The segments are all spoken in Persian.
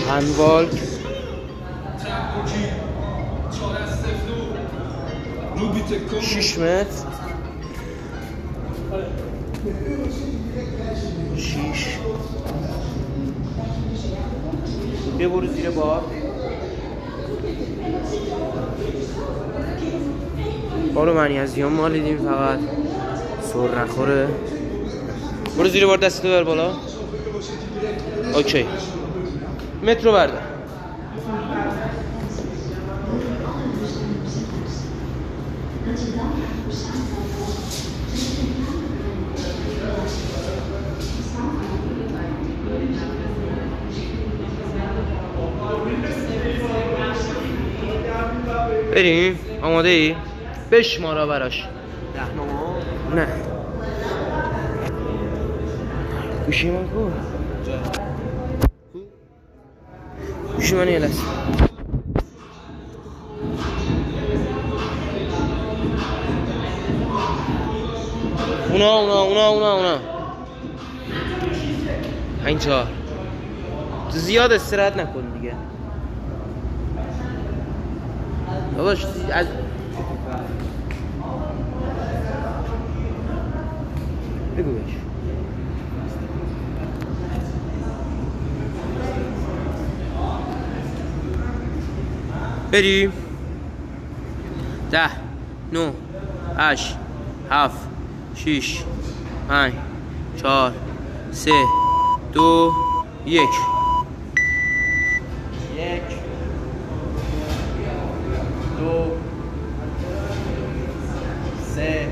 هندبال 6 متر 6 بیا برو زیر بار بارو منی از دیان مالیدیم فقط سر نخوره برو زیر بار دستتو بر بالا اوکی مترو بردار بریم آماده ای؟ بشمارا براش 10 نامه نه گوشی من کن گوشی من یه لحظه اونا 5 4 زیاد استراحت نکن دیگه داداش از بگو بهش بریم 10 9 8 7 6 5 4 3 2 1 2 3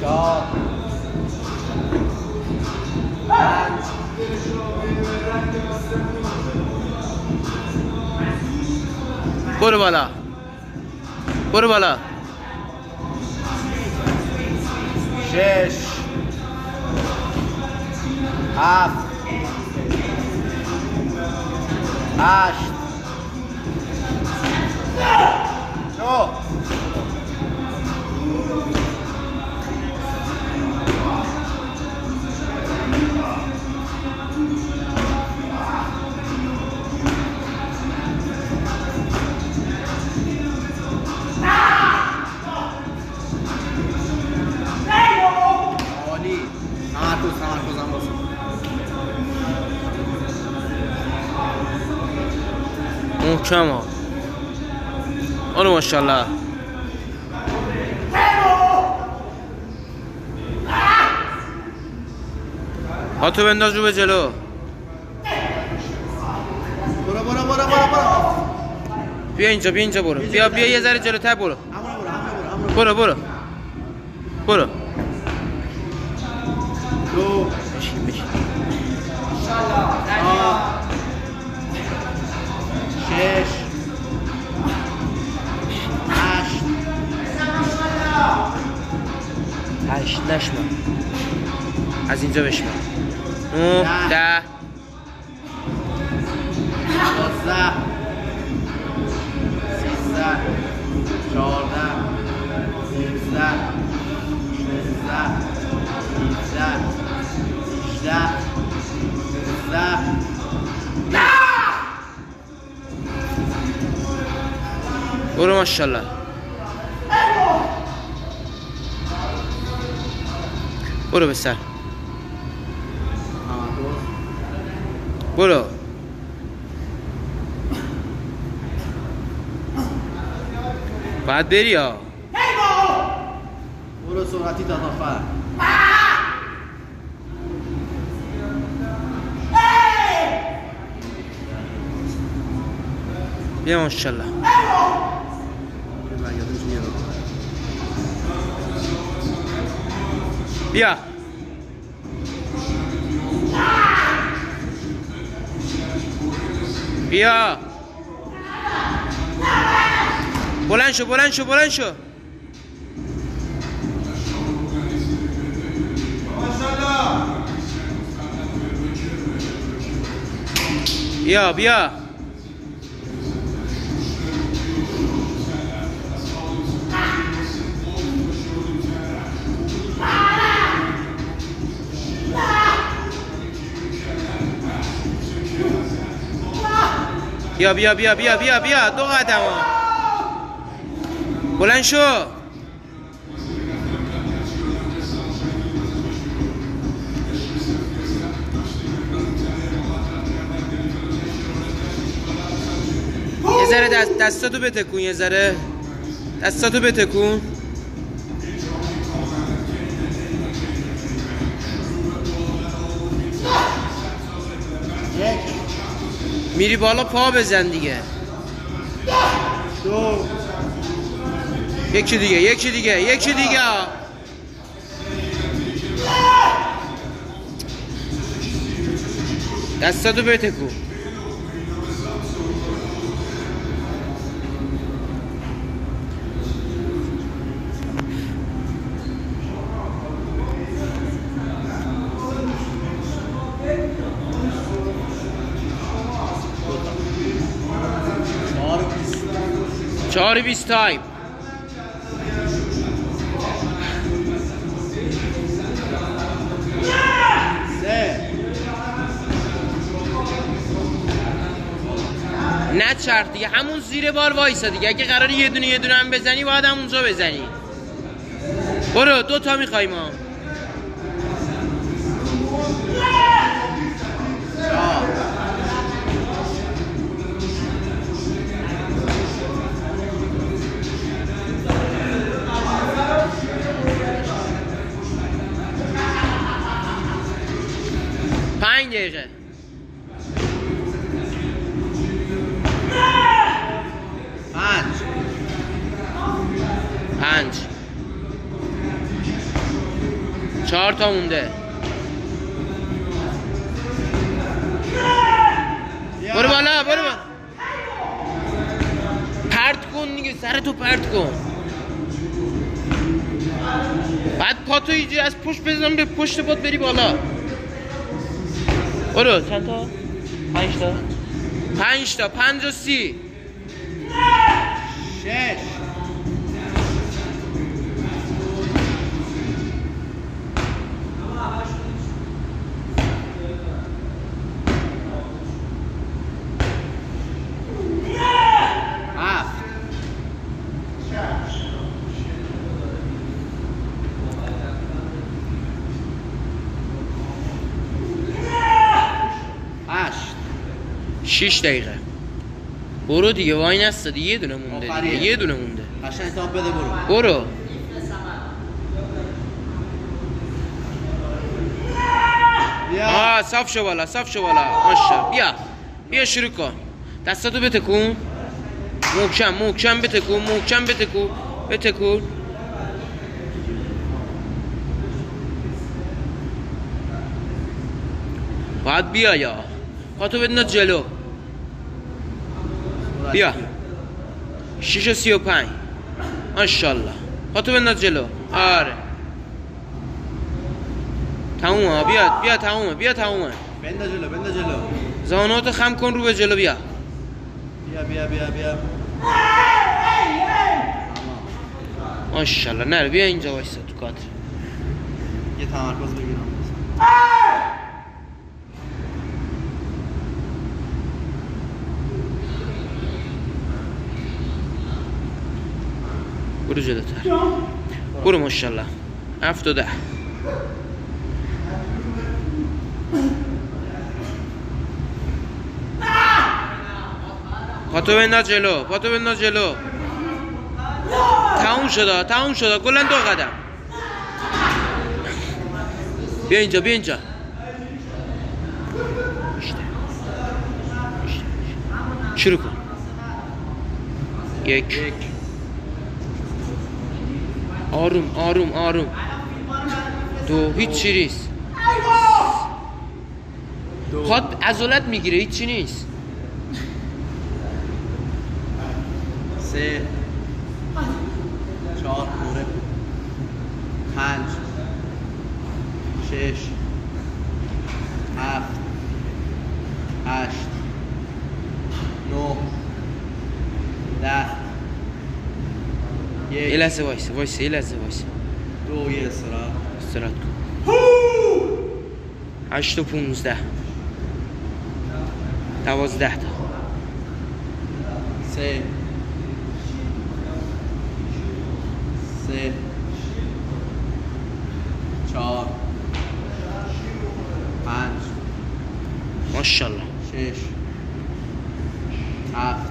4 5 برو بالا 6 7 8 9 عالی تمرکز هم باسم محکم ها آره ماشالله هاتو بنداز رو به جلو برو بیا اینجا برو بیا یه ذره جلوتر برو برو 2 بشین 6 8 نشمن از اینجا بشمن 9 10 12 13 14 15 16 17 18 برو ماشالله برو به سر برو باید بری ها برو سرعتی تا نفر بیا ماشالله بیا بیا بلند شو بیا بیا بیا بیا بیا بیا بیا 2 قدم ها. بلند شو. یه ذره دستاتو بتکون، یه ذره دستاتو بتکون. میری بالا پا بزن دیگه. 2 یکی دیگه یکی دیگه یکی دیگه. دستاتو بتکون. چهار 20 تایم. نه چرخ دیگه، همون زیر بار وایسا دیگه. اگه قراری یه دونه هم بزنی باید همونجا بزنی. برو 2 تا میخوایم ما. 5 دقیقه. 5 4 تا مونده. برو بالا برو بالا. پرت کن دیگه، سرتو پرت کن. بعد پاتو اینجوری از پشت بزن به پشت پات بری بالا. برو. چند تا؟ 5 تا. 5 تا 5 و 30. 6 6 دقیقه. برو دیگه، وای نستا دیگه. یه دونه مونده دیگه. یه دونه مونده. قشنگ حساب بده. برو. صاف شو بالا، صاف شو بالا. ماشا بیا بیا شروع کن. دستاتو بتکون. محکم بتکون. محکم بتکون. باید بیا یا پاتو بدنا جلو. بیا 6 و 35. ماشاءالله. پاتو بدنا جلو. آره تمومه. بیا تمومه. بنده جلو. زانوتو خم کن رو به جلو. بیا. ماشاءالله. نره بیا اینجا وایسا تو کادر. یه تمرکز بگیرم. برو جلوتر. برو ماشاءالله. 7 و 10. پاتو بنداز جلو. تموم شد. کلا 2 قدم. بیا اینجا. شروع کن. 1. آروم. 2. هیچی نیست. پات عضلات میگیره، هیچی نیست. 3 4 5 6 7 8 9 10. یه لحظه وایسه. 2 یه استراحت کن. 8 و 15. 12 تا. 3 3 4 5 ماشاءالله 6 7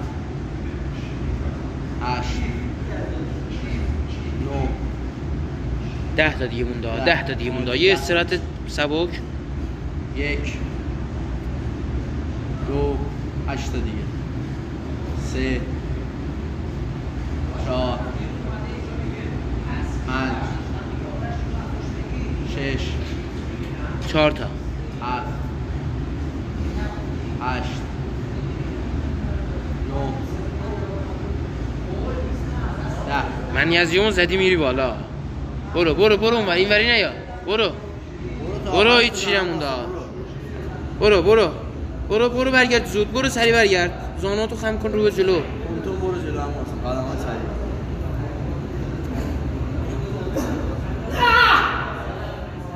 8 9 10 تا دیگه مونده 10 تا دیگه مونده یه استراحت سبک 1 2 8 تا دیگه 3 4 5 6 4 تا 7 8 9 10 منیزیم زدی میری بالا برو اونور اینوری نیا برو هیچی نمونده برو برگرد زود برو سری برگرد زاناتو خم کن رو به جلو تو برو جلو هم قدم های سریع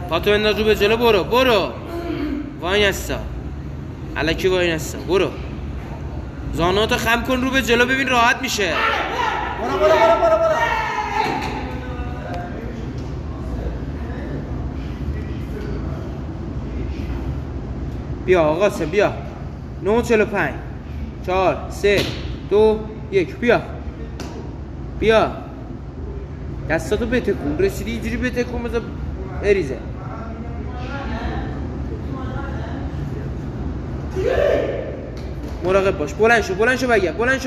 پاتو بنداز رو به جلو برو وای نستا الکی وای نستا برو زاناتو خم کن رو به جلو ببین راحت میشه برو بیا آقا قاسم بیا 9:45 4 3 2 1 بیا دستاتو بتکون رسیدی اینجوری بتکون بذار بریزه مراقب باش بلند شو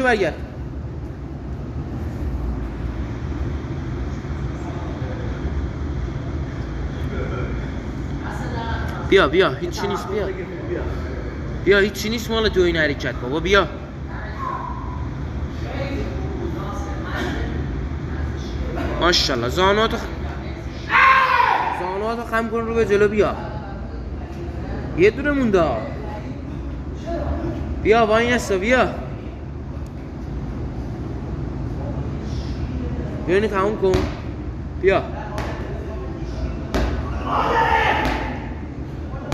برگرد بیا هیچی نیست بیا هیچی نیست مال تو این حرکت بابا بیا ماشاءالله زاناتو خم کن رو به جلو بیا یه دونه مونده بیا وای نستا بیا اینو تموم کن بیا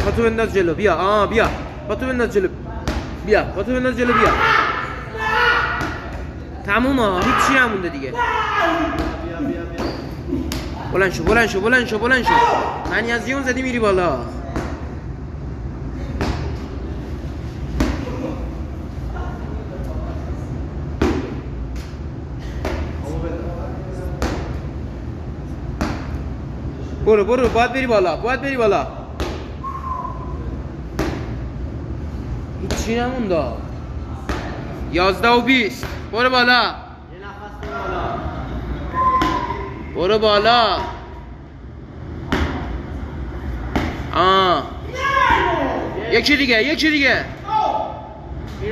پاتو بنداز جلو بیا بیا پاتو بنداز جلو بیا تموم هیچی نمونده دیگه بلند شو منیزیم زدی میری بالا برو باید بری بالا هیچی نمونده 11 و 20 برو بالا یکی دیگه اینو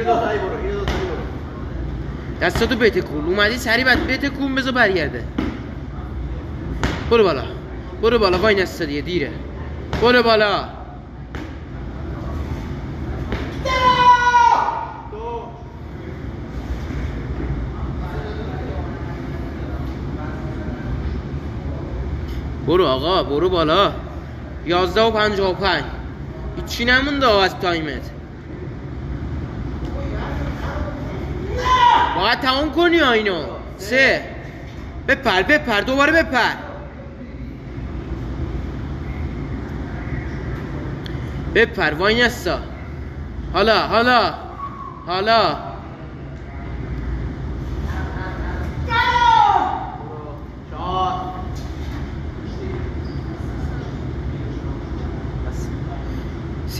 دو تایی برو دستاتو بتکون اومدی سری بعد بتکون بذار برگرده برو بالا وای نستا دیگه دیره برو بالا برو آقا برو بالا 11 و 55 هیچی نمونده از تایمت باید تمام کنی اینو 3 بپر دوباره بپر وای نستا حالا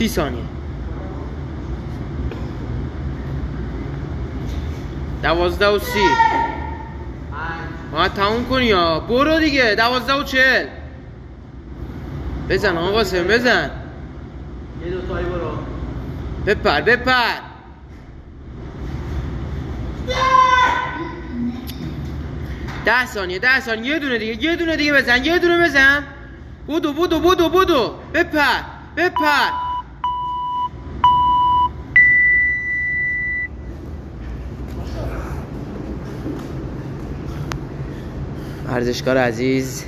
30 ثانیه 12 و 30 باید تموم کنی یا برو دیگه 12 و 40 بزن آقا قاسم بزن یه دو تایی برو بپر 10 ثانیه یه دونه دیگه بزن بدو بپر ورزشکار عزیز